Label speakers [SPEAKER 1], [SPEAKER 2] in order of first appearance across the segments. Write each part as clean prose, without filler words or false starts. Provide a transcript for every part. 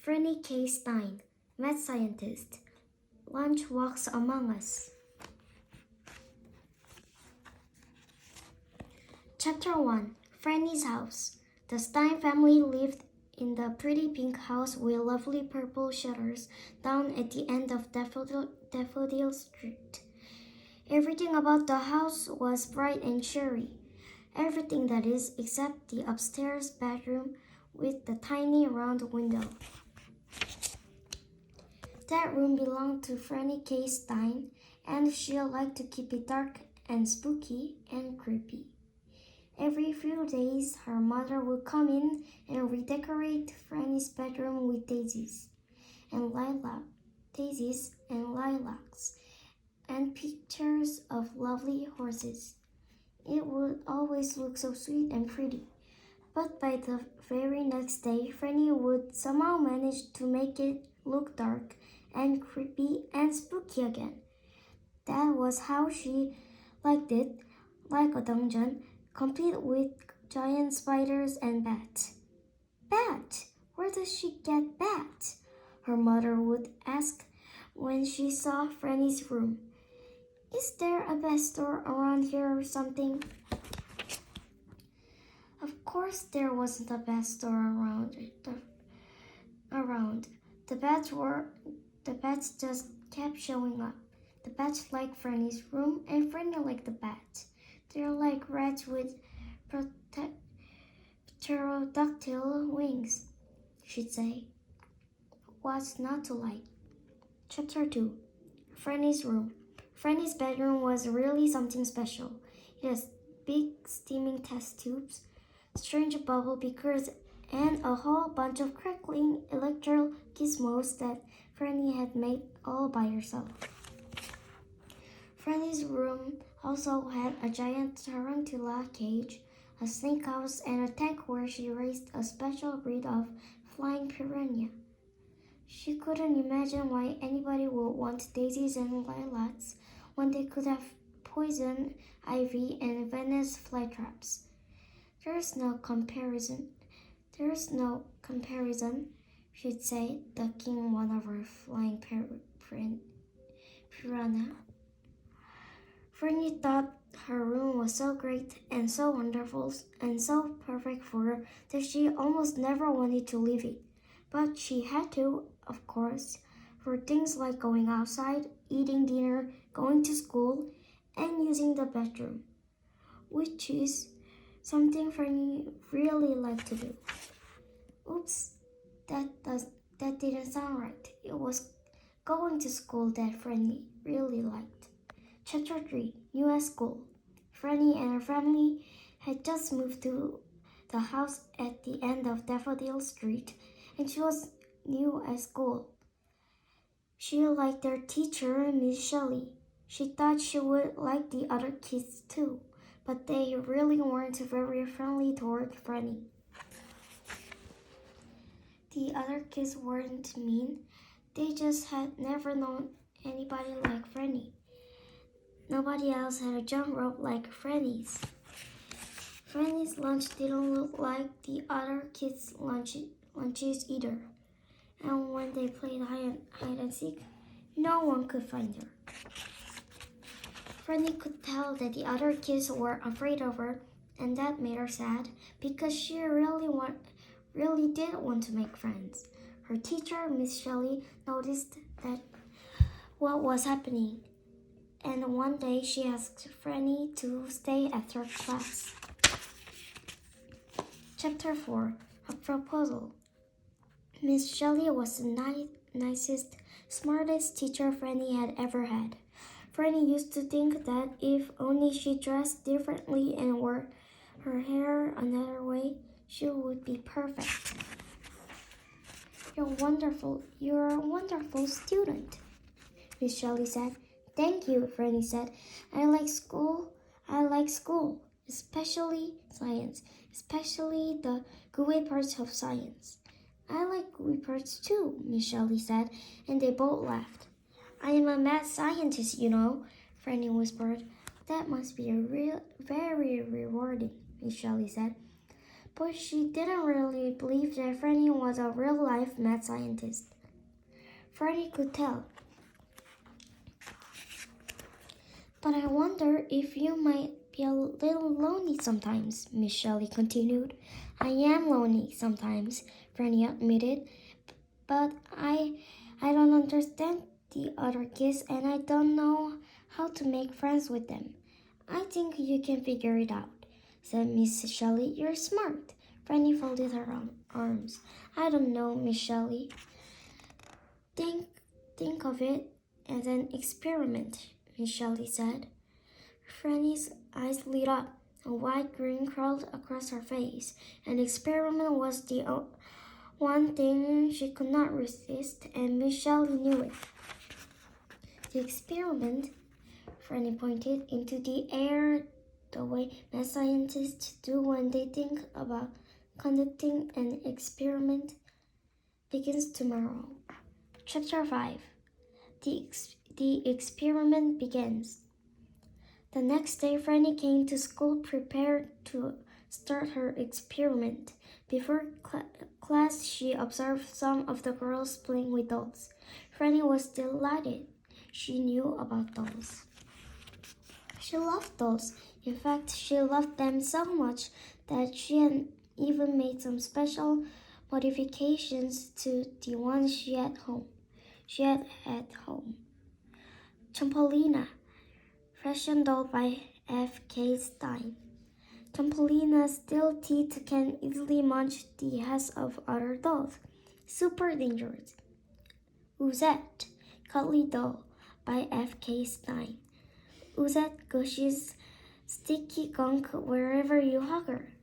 [SPEAKER 1] Franny K. Stein, math scientist. Lunch walks among us. Chapter 1. Franny's house. The Stein family lived in the pretty pink house with lovely purple shutters down at the end of Daffodil Street. Everything about the house was bright and cheery. Everything, that is, except the upstairs bedroom with the tiny round window. That room belonged to Franny K. Stein, and she liked to keep it dark and spooky and creepy. Every few days, her mother would come in and redecorate Franny's bedroom with daisies and lilacs, and pictures of lovely horses. It would always look so sweet and pretty. But by the very next day, Franny would somehow manage to make it look dark and creepy and spooky again. That was how she liked it, like a dungeon, complete with giant spiders and bats. Bat? Where does she get bats? Her mother would ask when she saw Franny's room. Is there a bat store around here or something? Of course there wasn't a bat store around. The bats just kept showing up. The bats liked Franny's room, and Franny liked the bats. They're like rats with pterodactyl wings, she'd say. What's not to like? Chapter 2. Franny's room. Franny's bedroom was really something special. It has big steaming test tubes, strange bubble beakers, and a whole bunch of crackling electrical gizmos that Franny had made all by herself. Franny's room also had a giant tarantula cage, a snake house, and a tank where she raised a special breed of flying piranha. She couldn't imagine why anybody would want daisies and lilacs when they could have poison ivy and Venice flytraps. There's no comparison, she'd say, ducking one of her flying piranha. Franny thought her room was so great and so wonderful and so perfect for her that she almost never wanted to leave it. But she had to, of course, for things like going outside, eating dinner, going to school, and using the bedroom, which is something Franny really liked to do. Oops, that didn't sound right. It was going to school that Franny really liked. Chapter 3. New at school. Franny and her family had just moved to the house at the end of Daffodil Street, and she was new at school. She liked their teacher, Miss Shelley. She thought she would like the other kids too, but they really weren't very friendly toward Franny. The other kids weren't mean. They just had never known anybody like Franny. Nobody else had a jump rope like Franny's. Franny's lunch didn't look like the other kids' lunches either. And when they played hide and seek, no one could find her. Franny could tell that the other kids were afraid of her, and that made her sad because she really did want to make friends. Her teacher, Miss Shelley, noticed that what was happening, and one day she asked Franny to stay after class. Chapter 4. A Proposal. Miss Shelley was the nicest, smartest teacher Franny had ever had. Franny used to think that if only she dressed differently and wore her hair another way, she would be perfect. You're a wonderful student, Miss Shelley said. Thank you, Franny said. I like school, especially science, especially the gooey parts of science. I like gooey parts too, Miss Shelley said, and they both laughed. I am a math scientist, you know, Franny whispered. That must be very rewarding, Miss Shelley said. but she didn't really believe that Franny was a real-life mad scientist. Franny could tell. But I wonder if you might be a little lonely sometimes, Miss Shelley continued. I am lonely sometimes, Franny admitted, but I don't understand the other kids and I don't know how to make friends with them. I think you can figure it out, said Miss Shelley. You're smart. Franny folded her arms. I don't know, Miss Shelley. Think of it as an experiment, Miss Shelley said. Franny's eyes lit up. A wide grin crawled across her face. An experiment was the one thing she could not resist, and Miss Shelley knew it. The experiment, Franny pointed into the air the way mad scientists do when they think about conducting an experiment, begins tomorrow. Chapter 5. The experiment begins. The next day, Franny came to school prepared to start her experiment. Before class, she observed some of the girls playing with dolls. Franny was delighted. She knew about dolls. She loved dolls. In fact, she loved them so much that she had even made some special modifications to the ones she had at home. Trampolina, fashion doll by F.K. Stein. Trampolina's steel teeth can easily munch the heads of other dolls. Super dangerous. Oozette, cuddly doll by F.K. Stein. Oozette gushes sticky gunk wherever you hug her.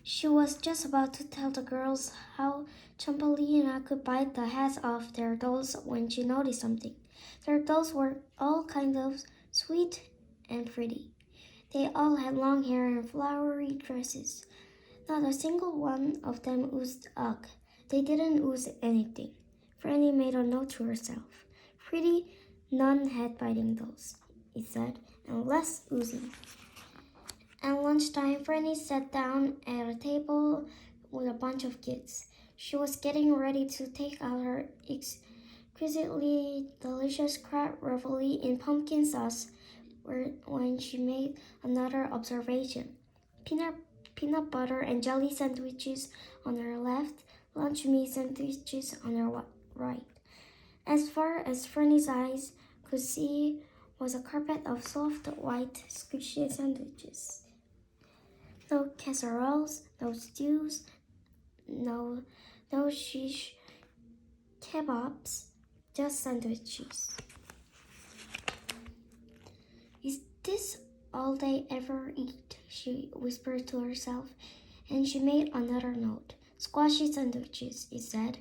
[SPEAKER 1] She was just about to tell the girls how Trampolina could bite the heads off their dolls when she noticed something. Their dolls were all kind of sweet and pretty. They all had long hair and flowery dresses. Not a single one of them oozed ugh. They didn't ooze anything. Franny made a note to herself. Pretty, non-head-biting dolls, it said, and less oozing. At lunchtime, Franny sat down at a table with a bunch of kids. She was getting ready to take out her exquisitely delicious crab ravioli in pumpkin sauce when she made another observation. Peanut butter and jelly sandwiches on her left, lunch meat sandwiches on her right. As far as Franny's eyes could see was a carpet of soft white squishy sandwiches. No casseroles, no stews, no shish kebabs, just sandwiches. Is this all they ever eat? She whispered to herself, and she made another note. Squashy sandwiches, it said.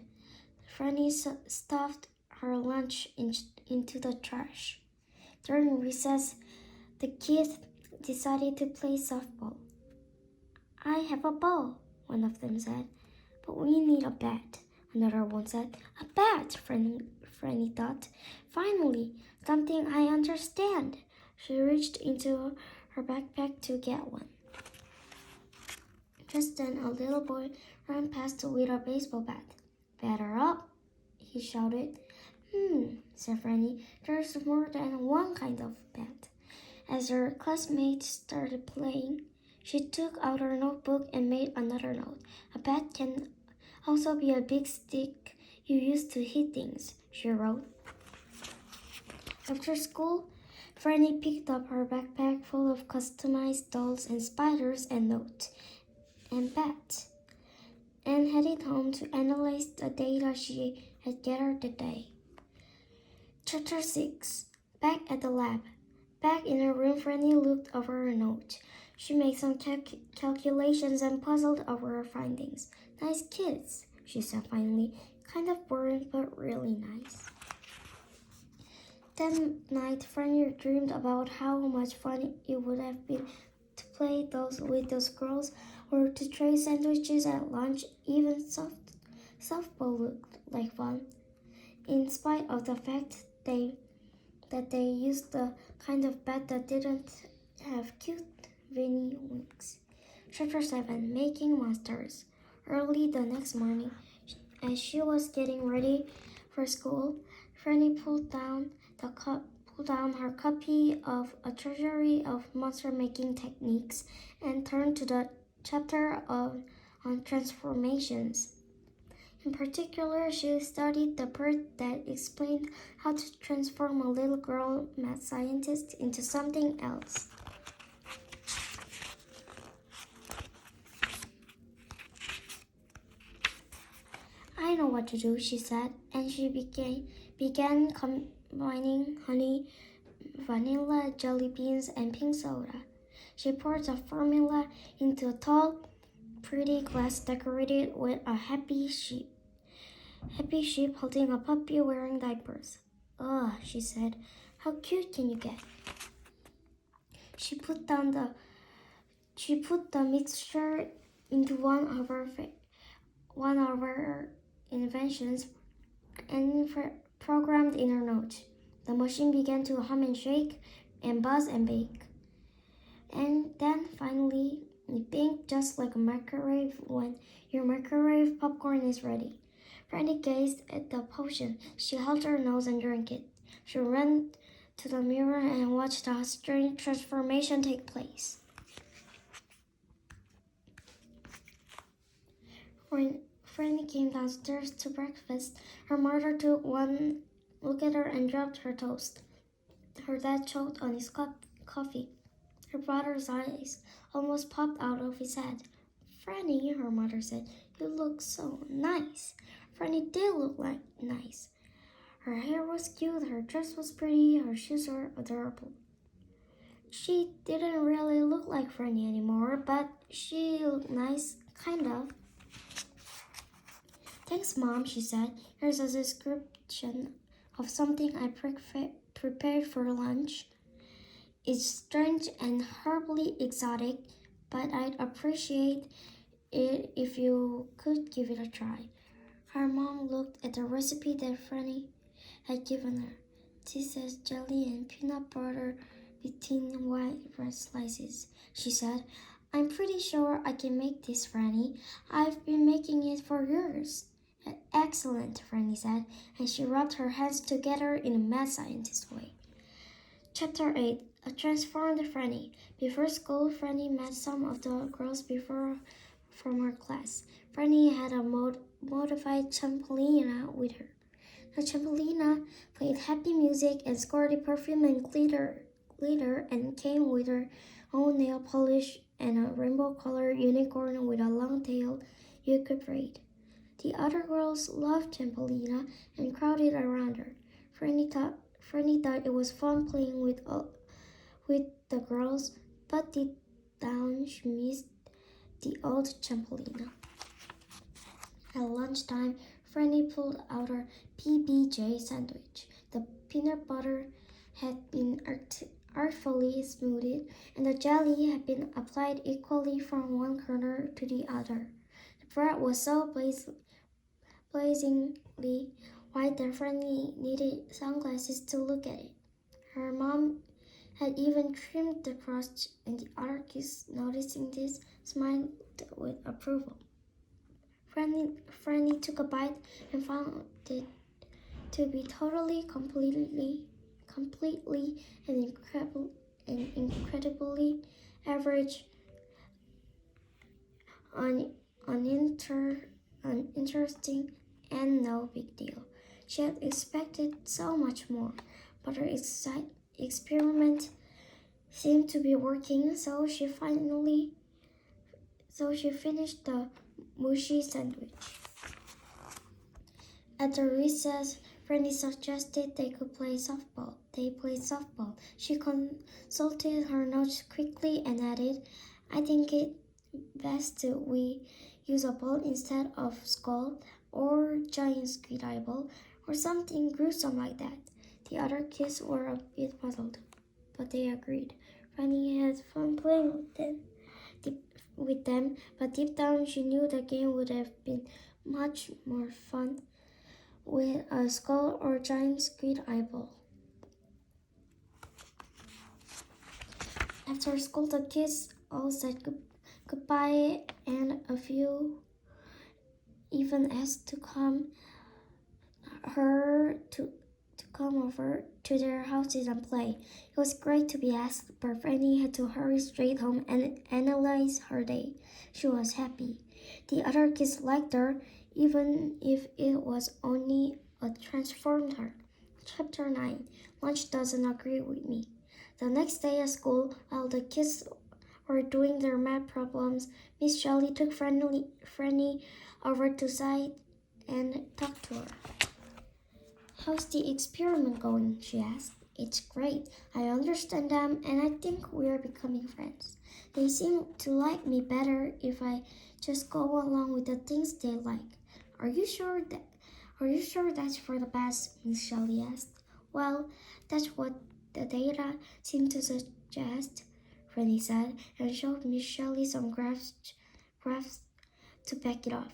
[SPEAKER 1] Franny stuffed her lunch into the trash. During recess, the kids decided to play softball. I have a ball, one of them said, but we need a bat, another one said. A bat, Franny thought. Finally, something I understand. She reached into her backpack to get one. Just then, a little boy ran past with a baseball bat. Batter up, he shouted. Said Franny. There's more than one kind of bat. As her classmates started playing, she took out her notebook and made another note. A bat can also be a big stick you use to hit things, she wrote. After school, Franny picked up her backpack full of customized dolls and spiders and notes and bats, and headed home to analyze the data she had gathered that day. Chapter 6. Back at the lab. Back in her room, Franny looked over her note. She made some calculations and puzzled over her findings. Nice kids, she said finally. Kind of boring, but really nice. That night, Franny dreamed about how much fun it would have been to play with those girls or to trade sandwiches at lunch. Even softball looked like fun, in spite of the fact that they used the kind of bat that didn't have cute, veiny wings. Chapter 7 Making Monsters. Early the next morning, as she was getting ready for school, Franny pulled down her copy of A Treasury of Monster Making Techniques and turned to the chapter on transformations. In particular, she studied the part that explained how to transform a little girl math scientist into something else. I know what to do, she said, and she began combining honey, vanilla, jelly beans, and pink soda. She poured the formula into a tall, pretty glass decorated with a happy sheep holding a puppy wearing diapers. Ugh, she said. How cute can you get? She put the mixture into one of her inventions and programmed in her note. The machine began to hum and shake and buzz and bake. And then finally, it blinked just like a microwave when your microwave popcorn is ready. Franny gazed at the potion. She held her nose and drank it. She ran to the mirror and watched a strange transformation take place. When Franny came downstairs to breakfast, her mother took one look at her and dropped her toast. Her dad choked on his coffee. Her brother's eyes almost popped out of his head. Franny, her mother said, you look so nice. Franny did look like nice. Her hair was cute, her dress was pretty, her shoes were adorable. She didn't really look like Franny anymore, but she looked nice, kind of. Thanks, Mom, she said. Here's a description of something I prepared for lunch. It's strange and horribly exotic, but I'd appreciate it if you could give it a try. Her mom looked at the recipe that Franny had given her. This is jelly and peanut butter between white bread slices, she said. I'm pretty sure I can make this, Franny. I've been making it for years. Excellent, Franny said, and she rubbed her hands together in a mad scientist way. Chapter 8 A Transformed Franny. Before school, Franny met some of the girls from her class. Franny had a modified trampolina with her. The trampolina played happy music and squirted perfume and glitter and came with her own nail polish and a rainbow-colored unicorn with a long tail you could braid. The other girls loved trampolina and crowded around her. Franny thought it was fun playing with the girls, but deep down she missed the old trampolina. At lunchtime, Franny pulled out her PBJ sandwich. The peanut butter had been artfully smoothed, and the jelly had been applied equally from one corner to the other. The bread was so blazingly white that Franny needed sunglasses to look at it. Her mom had even trimmed the crust, and the other kids, noticing this, smiled with approval. Franny took a bite and found it to be completely, and incredibly average, uninteresting, and no big deal. She had expected so much more, but her experiment seemed to be working, so she finished the mushy sandwich. At the recess, Franny suggested they play softball. She consulted her notes quickly and added, I think it best we use a ball instead of skull or giant squid eyeball or something gruesome like that. The other kids were a bit puzzled, but they agreed. Franny had fun playing with them, but deep down she knew the game would have been much more fun with a skull or giant squid eyeball. After school, the kids all said goodbye, and a few even asked her to come over to their houses and play. It was great to be asked, but Franny had to hurry straight home and analyze her day. She was happy. The other kids liked her, even if it was only a transformed her. Chapter 9. Lunch doesn't agree with me. The next day at school, while the kids were doing their math problems, Miss Shelley took Franny over to side and talked to her. "How's the experiment going?" she asked. "It's great. I understand them and I think we're becoming friends. They seem to like me better if I just go along with the things they like. Are you sure that's for the best?" Miss Shelley asked. "Well, that's what the data seem to suggest," Franny said, and showed Miss Shelley some graphs to back it off.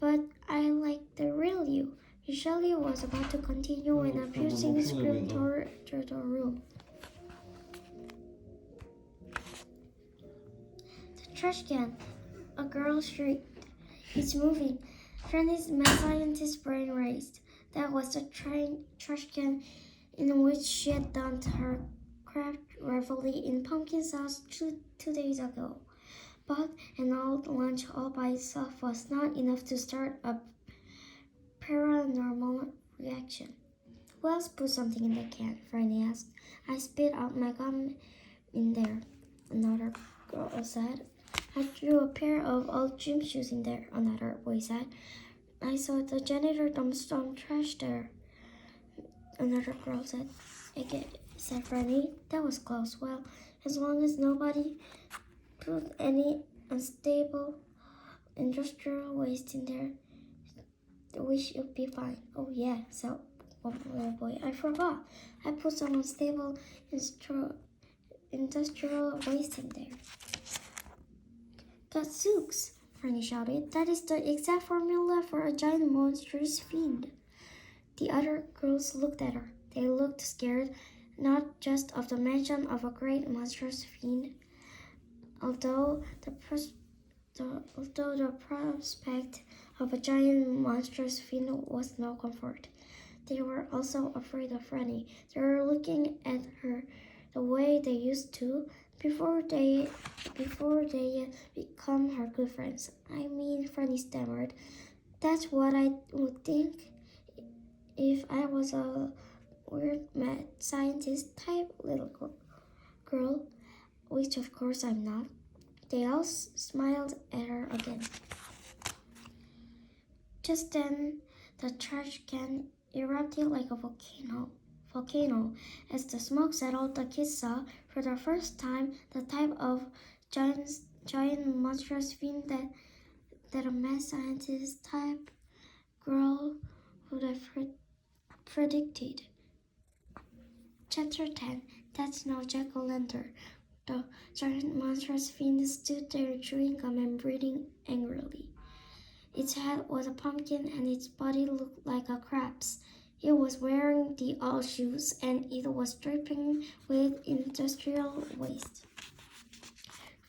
[SPEAKER 1] "But I like the real you." Miss Shelley was about to continue when a piercing scream tore through the room. "The trash can!" a girl shrieked. "It's moving." Franny's mad scientist brain raced. That was the trash can in which she had dumped her crab ravioli in pumpkin sauce 2 days ago. But an old lunch all by itself was not enough to start a paranormal reaction. "Who else put something in the can?" Franny asked. "I spit out my gum in there," another girl said. "I threw a pair of old gym shoes in there," another boy said. "I saw the janitor dump some trash there," another girl said. "Again," said Franny. "That was close. Well, as long as nobody put any unstable industrial waste in there, we should be fine." "Oh yeah," said one little boy. "I forgot. I put some unstable industrial waste in there." "Gadzooks!" Franny shouted. "That is the exact formula for a giant monstrous fiend." The other girls looked at her. They looked scared, not just of the mention of a great monstrous fiend, although the prospect of a giant monstrous fiend was no comfort. They were also afraid of Franny. They were looking at her the way they used to before they become her good friends. "I mean," Franny stammered, "that's what I would think if I was a weird mad scientist type little girl, which of course I'm not." They all smiled at her again. Just then, the trash can erupted like a volcano. As the smoke settled, the kids saw, for the first time, the type of giant monstrous fiend that a mad scientist type girl would have predicted. Chapter 10. That's no jack-o'-lantern. The giant monstrous fiend stood there chewing gum and breathing angrily. Its head was a pumpkin and its body looked like a crab's. It was wearing the old shoes and it was dripping with industrial waste.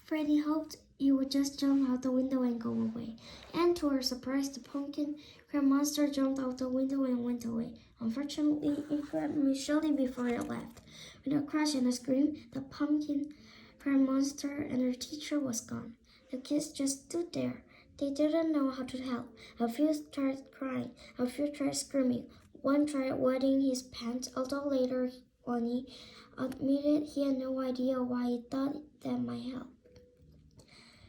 [SPEAKER 1] Franny hoped it would just jump out the window and go away. And to her surprise, the pumpkin crab monster jumped out the window and went away. Unfortunately, it grabbed Miss Shelley before it left. With a crash and a scream, the pumpkin crab monster and her teacher was gone. The kids just stood there. They didn't know how to help. A few tried crying, a few tried screaming. One tried wetting his pants, although later on he admitted he had no idea why he thought that might help.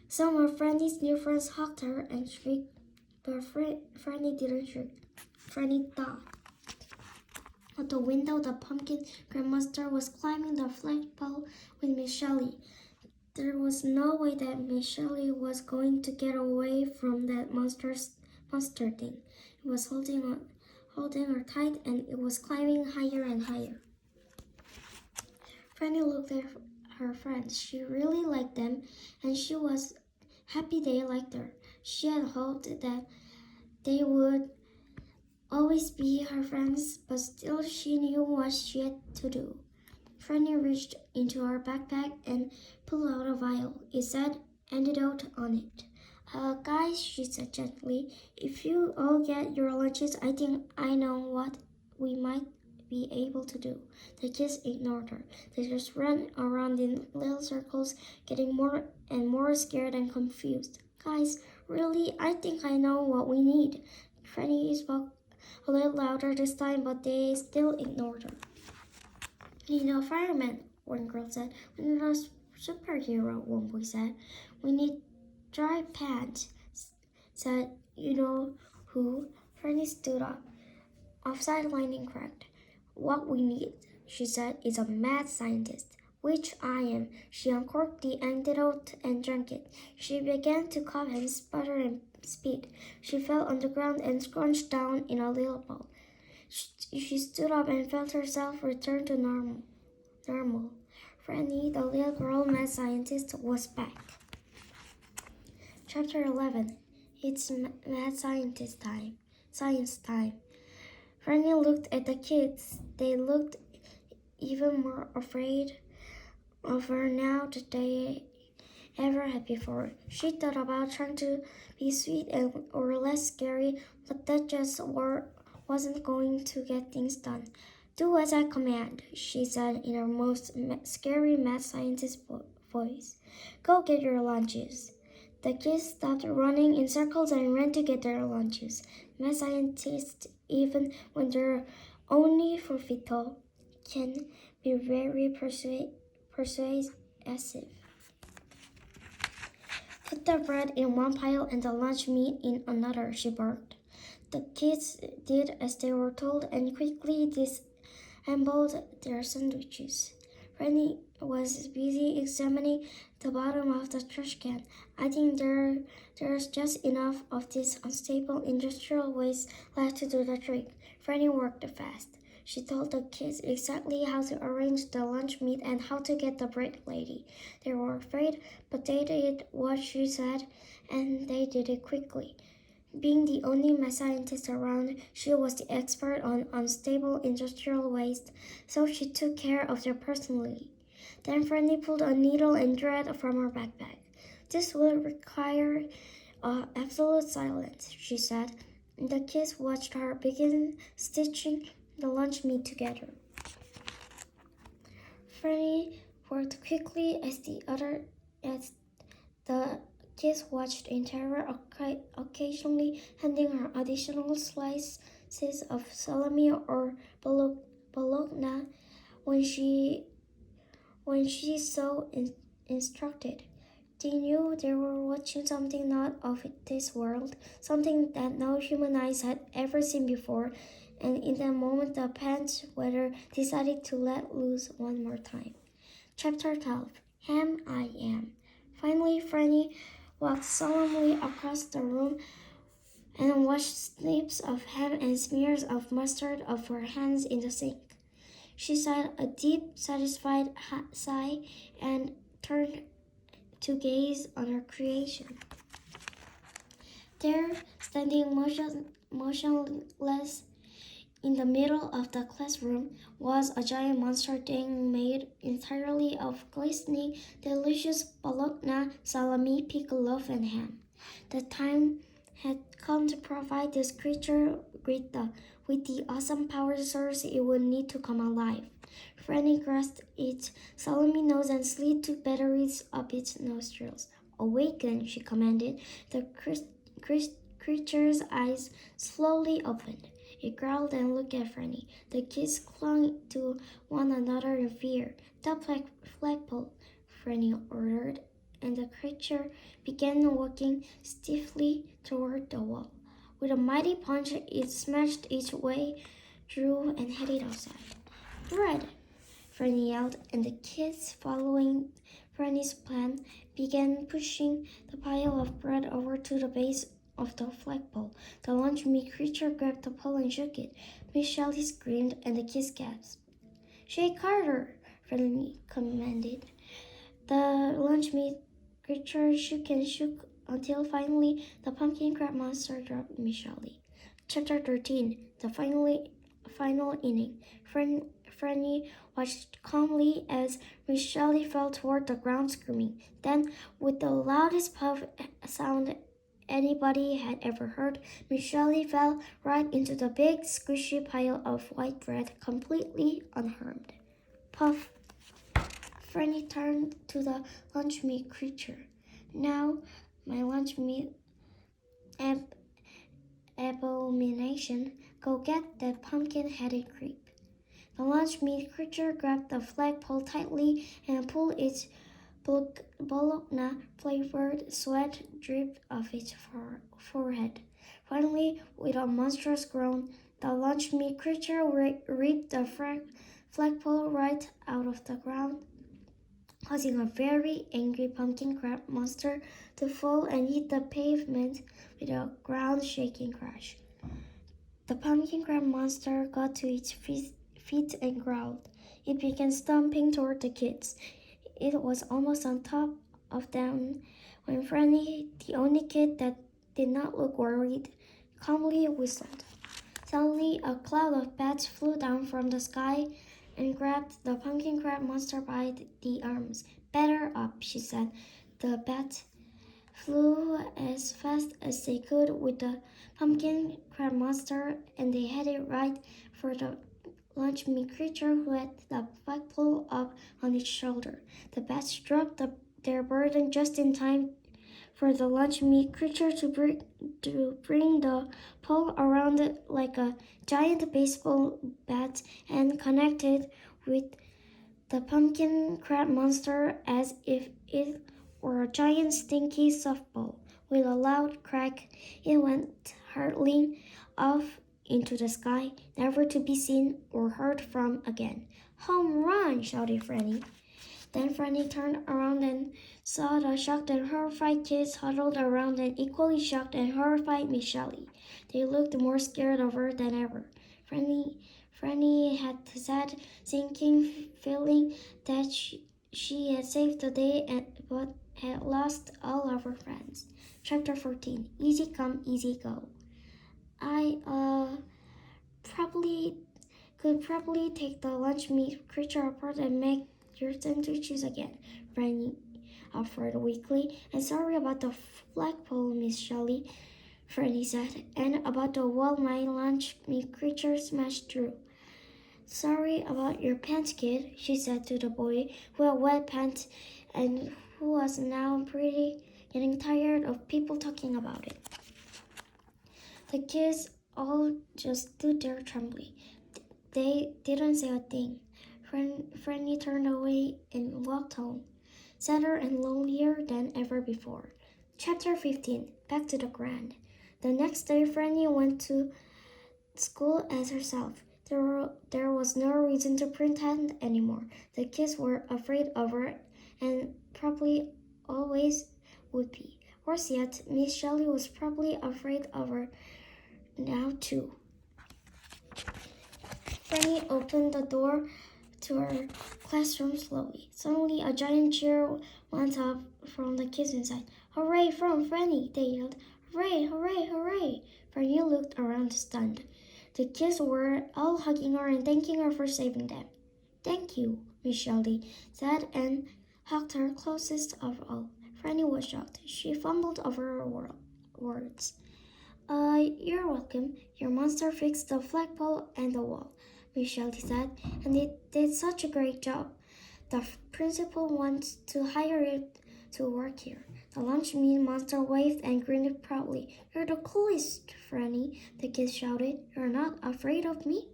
[SPEAKER 1] Some of Franny's new friends hugged her and shrieked, but Franny didn't shriek. Franny thought. At the window, the pumpkin crab monster was climbing the flagpole with Miss Shelley. There was no way that Miss Shelley was going to get away from that monster thing. It was holding her tight, and it was climbing higher and higher. Franny looked at her friends. She really liked them, and she was happy they liked her. She had hoped that they would always be her friends, but still she knew what she had to do. Franny reached into her backpack and pulled out a vial. It said antidote on it. Guys, she said gently, if you all get your lunches, I think I know what we might be able to do. The kids ignored her. They just ran around in little circles, getting more and more scared and confused. Guys, really, I think I know what we need. Franny spoke a little louder this time, but they still ignored her. We need a fireman, one girl said. We need a superhero, one boy said. We need dry pants, said you know who. Franny stood up, offside lining cracked. What we need, she said, is a mad scientist, which I am. She uncorked the antidote and drank it. She began to cough and sputter and spit. She fell on the ground and scrunched down in a little ball. She stood up and felt herself return to normal. Franny, the little girl mad scientist, was back. Chapter 11. It's mad scientist time. Science time. Franny looked at the kids. They looked even more afraid of her now than they ever had before. She thought about trying to be sweet or less scary, but that just wasn't going to get things done. Do as I command, she said in her most scary mad scientist voice. Go get your lunches. The kids stopped running in circles and ran to get their lunches. Mad scientists, even when they're only 4 feet tall, can be very persuasive. Put the bread in one pile and the lunch meat in another, she barked. The kids did as they were told and quickly disassembled their sandwiches. Franny was busy examining the bottom of the trash can. I think there's just enough of this unstable industrial waste left to do the trick. Franny worked fast. She told the kids exactly how to arrange the lunch meat and how to get the bread lady. They were afraid, but they did what she said, and they did it quickly. Being the only mad scientist around, she was the expert on unstable industrial waste, so she took care of them personally. Then Franny pulled a needle and thread from her backpack. This will require absolute silence, she said. The kids watched her begin stitching the lunch meat together. Franny worked quickly as the kids watched in terror, occasionally handing her additional slices of salami or bologna when she so instructed. They knew they were watching something not of this world, something that no human eyes had ever seen before, and in that moment the pants weather decided to let loose one more time. Chapter 12. Ham I Am. Finally, Franny walked solemnly across the room and washed snips of ham and smears of mustard off her hands in the sink. She sighed a deep, satisfied sigh and turned to gaze on her creation. There, standing motionless in the middle of the classroom, was a giant monster thing made entirely of glistening, delicious bologna, salami, pickled loaf, and ham. The time had come to provide this creature with the awesome power source it would need to come alive. Franny grasped its salami nose and slid 2 batteries up its nostrils. Awaken, she commanded. The creature's eyes slowly opened. It growled and looked at Franny. The kids clung to one another in fear. The flagpole, Franny ordered, and the creature began walking stiffly toward the wall. With a mighty punch, it smashed its way through and headed outside. Bread! Franny yelled, and the kids, following Franny's plan, began pushing the pile of bread over to the base of the flagpole. The lunch meat creature grabbed the pole and shook it. Miss Shelley screamed, and the kids gasped. Shake harder, Franny commanded. The lunch meat creature shook and shook until finally the pumpkin crab monster dropped Miss Shelley. Chapter 13. The final inning. Franny watched calmly as Miss Shelley fell toward the ground screaming. Then, with the loudest puff sound anybody had ever heard, Miss Shelley fell right into the big squishy pile of white bread, completely unharmed. Puff! Franny turned to the lunch meat creature. Now, my lunch meat abomination, go get that pumpkin-headed creep. The lunch meat creature grabbed the flagpole tightly and pulled its bologna-flavored sweat drip off its forehead. Finally, with a monstrous groan, the lunch meat creature ripped the flagpole right out of the ground, causing a very angry pumpkin crab monster to fall and hit the pavement with a ground-shaking crash. The pumpkin crab monster got to its feet and growled. It began stomping toward the kids. It was almost on top of them when Franny, the only kid that did not look worried, calmly whistled. Suddenly, a cloud of bats flew down from the sky and grabbed the pumpkin crab monster by the arms. "Batter up," she said. The bats flew as fast as they could with the pumpkin crab monster, and they headed right for the lunch meat creature who had the flagpole up on its shoulder. The bats dropped their burden just in time for the lunch meat creature to bring the pole around it like a giant baseball bat and connect it with the pumpkin crab monster as if it were a giant stinky softball. With a loud crack, it went hurtling off into the sky, never to be seen or heard from again. "Home run!" shouted Franny. Then Franny turned around and saw the shocked and horrified kids huddled around an equally shocked and horrified Miss Shelley. They looked more scared of her than ever. Franny had the sad, sinking feeling that she had saved the day but had lost all of her friends. Chapter 14. Easy come, easy go. I could probably take the lunch meat creature apart and make your sandwiches again, Franny offered weakly. "I'm sorry about the flagpole, Miss Shelley," Franny said, "and about the wall my lunch meat creature smashed through." "Sorry about your pants, kid," she said to the boy who had wet pants and who was now getting tired of people talking about it. The kids all just stood there trembling. They didn't say a thing. Franny turned away and walked home, sadder and lonelier than ever before. Chapter 15. Back to the Grand. The next day, Franny went to school as herself. There was no reason to pretend anymore. The kids were afraid of her and probably always would be. Worse yet, Miss Shelley was probably afraid of her now too. Franny opened the door to her classroom slowly. Suddenly, a giant cheer went up from the kids inside. "Hooray from Franny!" they yelled. "Hooray, hooray, hooray!" Franny looked around stunned. The kids were all hugging her and thanking her for saving them. "Thank you," Miss Shelley said and hugged her closest of all. Franny was shocked. She fumbled over her words. You're welcome. Your monster fixed the flagpole and the wall," Miss Shelley said, "and it did such a great job. The principal wants to hire it to work here." The lunch meat monster waved and grinned proudly. "You're the coolest, Franny," the kids shouted. "You're not afraid of me?"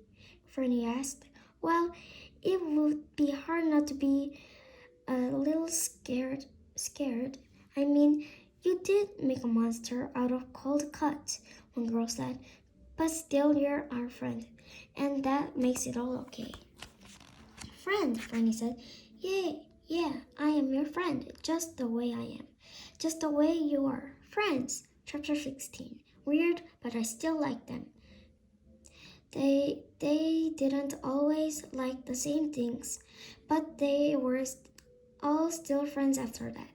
[SPEAKER 1] Franny asked. "Well, it would be hard not to be a little scared. I mean, you did make a monster out of cold cuts," one girl said. "But still, you're our friend, and that makes it all okay." "Friend," Franny said. Yeah, I am your friend, just the way I am. Just the way you are. Friends. Chapter 16. Weird, but I still like them. They didn't always like the same things, but they were all still friends after that.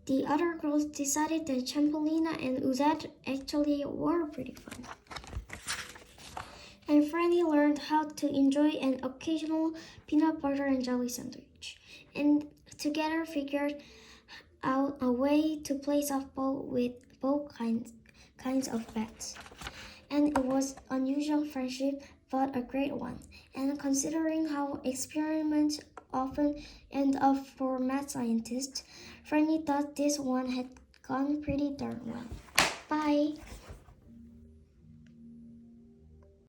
[SPEAKER 1] The other girls decided that Champolina and Uzette actually were pretty fun. and Franny learned how to enjoy an occasional peanut butter and jelly sandwich, and together figured out a way to play softball with both kinds of bats. And it was unusual friendship, but a great one. And considering how experiments often end up for mad scientists, Franny thought this one had gone pretty darn well. Bye!